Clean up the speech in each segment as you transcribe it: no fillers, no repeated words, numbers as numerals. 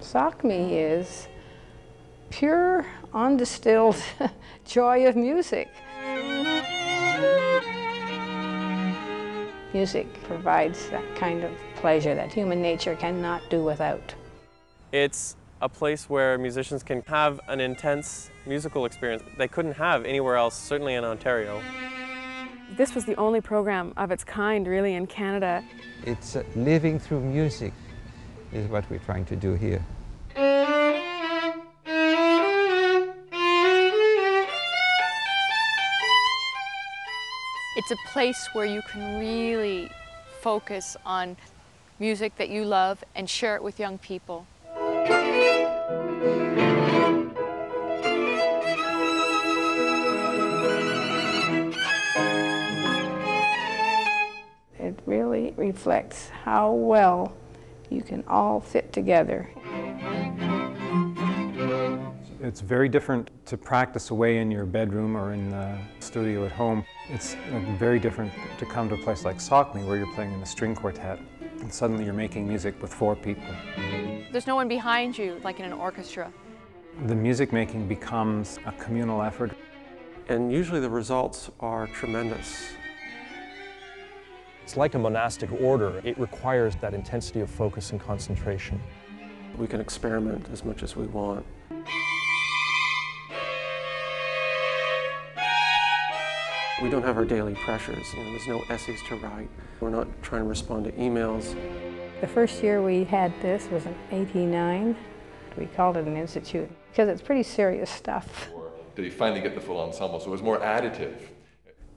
Sockme is pure, undistilled joy of music. Music provides that kind of pleasure that human nature cannot do without. It's a place where musicians can have an intense musical experience they couldn't have anywhere else, certainly in Ontario. This was the only program of its kind, really, in Canada. It's living through music is what we're trying to do here. It's a place where you can really focus on music that you love and share it with young people. It really reflects how well you can all fit together. It's very different to practice away in your bedroom or in the studio at home. It's very different to come to a place like Sockme where you're playing in a string quartet and suddenly you're making music with 4 people. There's no one behind you like in an orchestra. The music making becomes a communal effort. And usually the results are tremendous. It's like a monastic order. It requires that intensity of focus and concentration. We can experiment as much as we want. We don't have our daily pressures. There's no essays to write. We're not trying to respond to emails. The first year we had this was in '89. We called it an institute because it's pretty serious stuff. Did he finally get the full ensemble? So it was more additive.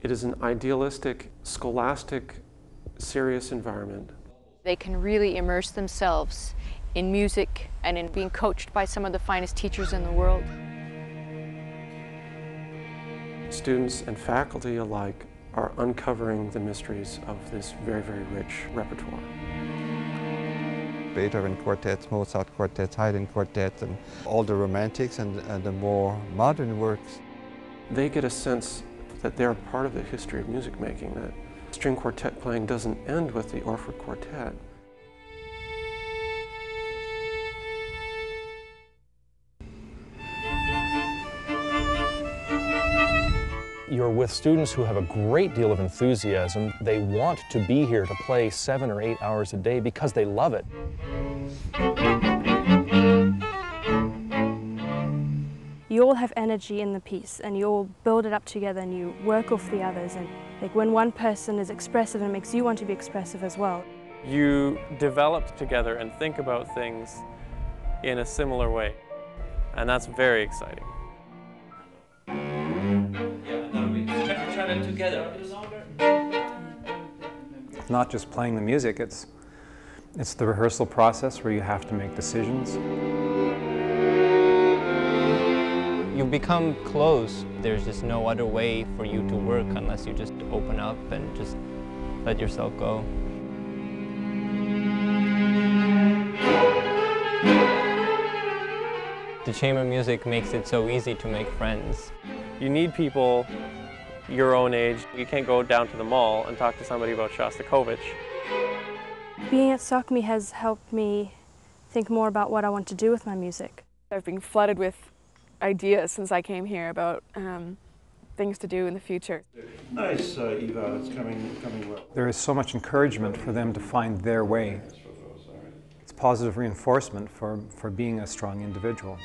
It is an idealistic, scholastic, serious environment. They can really immerse themselves in music and in being coached by some of the finest teachers in the world. Students and faculty alike are uncovering the mysteries of this very, very rich repertoire. Beethoven quartets, Mozart quartets, Haydn quartets, and all the romantics and the more modern works. They get a sense that they're part of the history of music making, that string quartet playing doesn't end with the Orford Quartet. You're with students who have a great deal of enthusiasm. They want to be here to play 7 or 8 hours a day because they love it. You all have energy in the piece and you all build it up together and you work off the others, and like when one person is expressive, it makes you want to be expressive as well. You develop together and think about things in a similar way, and that's very exciting. Together. It's not just playing the music, it's the rehearsal process where you have to make decisions. You become close. There's just no other way for you to work unless you just open up and just let yourself go. The chamber music makes it so easy to make friends. You need people your own age. You can't go down to the mall and talk to somebody about Shostakovich. Being at Sockme has helped me think more about what I want to do with my music. I've been flooded with ideas since I came here about things to do in the future. Nice, Eva, it's coming well. There is so much encouragement for them to find their way. It's positive reinforcement for being a strong individual.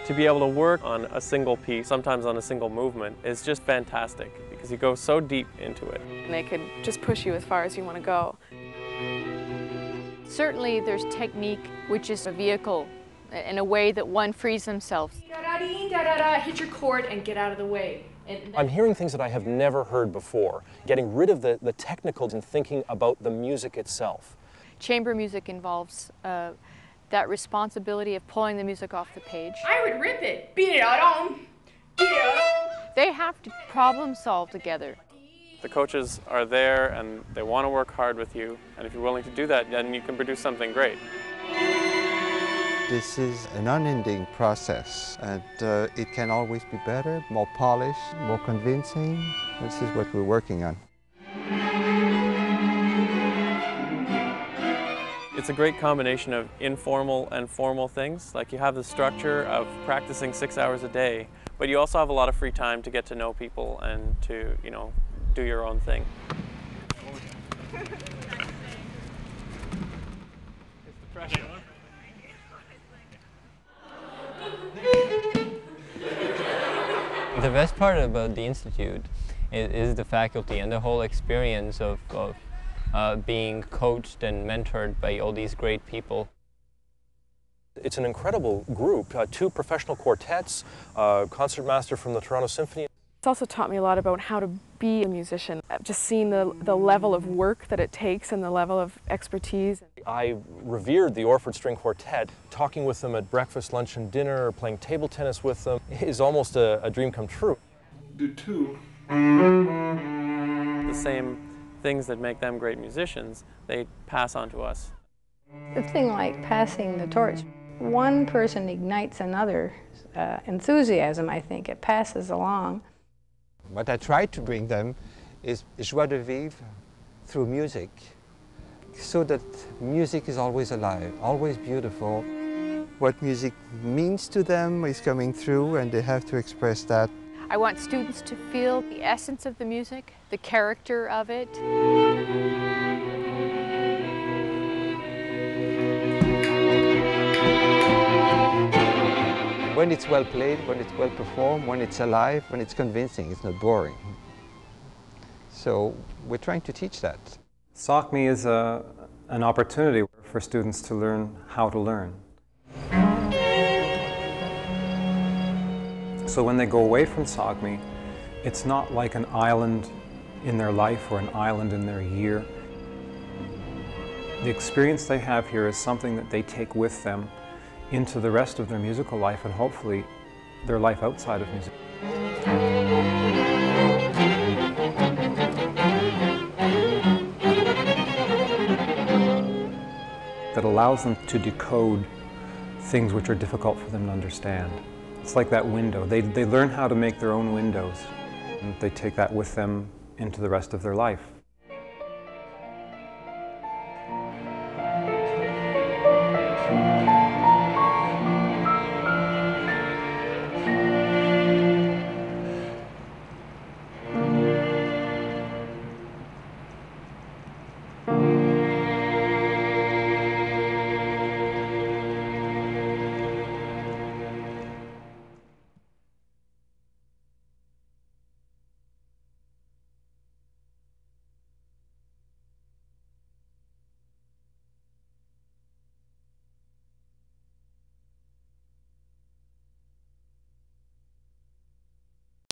To be able to work on a single piece, sometimes on a single movement, is just fantastic because you go so deep into it. And they could just push you as far as you want to go. Certainly there's technique, which is a vehicle in a way that one frees themselves. Hit your chord and get out of the way. I'm hearing things that I have never heard before, getting rid of the technicals and thinking about the music itself. Chamber music involves that responsibility of pulling the music off the page. I would rip it. Beat it out on. Beat it out on. They have to problem solve together. The coaches are there and they want to work hard with you, and if you're willing to do that, then you can produce something great. This is an unending process, and it can always be better, more polished, more convincing. This is what we're working on. It's a great combination of informal and formal things. Like you have the structure of practicing 6 hours a day, but you also have a lot of free time to get to know people and to, you know, do your own thing. It's the pressure. The best part about the Institute is the faculty and the whole experience of being coached and mentored by all these great people. It's an incredible group, 2 professional quartets, concertmaster from the Toronto Symphony. It's also taught me a lot about how to be a musician. Just seeing the level of work that it takes and the level of expertise. I revered the Orford String Quartet. Talking with them at breakfast, lunch, and dinner, or playing table tennis with them is almost a dream come true. Do 2. The same things that make them great musicians, they pass on to us. It's a thing like passing the torch. One person ignites another's enthusiasm, I think. It passes along. What I try to bring them is joie de vivre through music, so that music is always alive, always beautiful. What music means to them is coming through, and they have to express that. I want students to feel the essence of the music, the character of it. When it's well played, when it's well performed, when it's alive, when it's convincing, it's not boring. So we're trying to teach that. SOCME is an opportunity for students to learn how to learn. So when they go away from SOCME, it's not like an island in their life or an island in their year. The experience they have here is something that they take with them into the rest of their musical life and hopefully their life outside of music. That allows them to decode things which are difficult for them to understand. It's like that window. They learn how to make their own windows, and they take that with them into the rest of their life.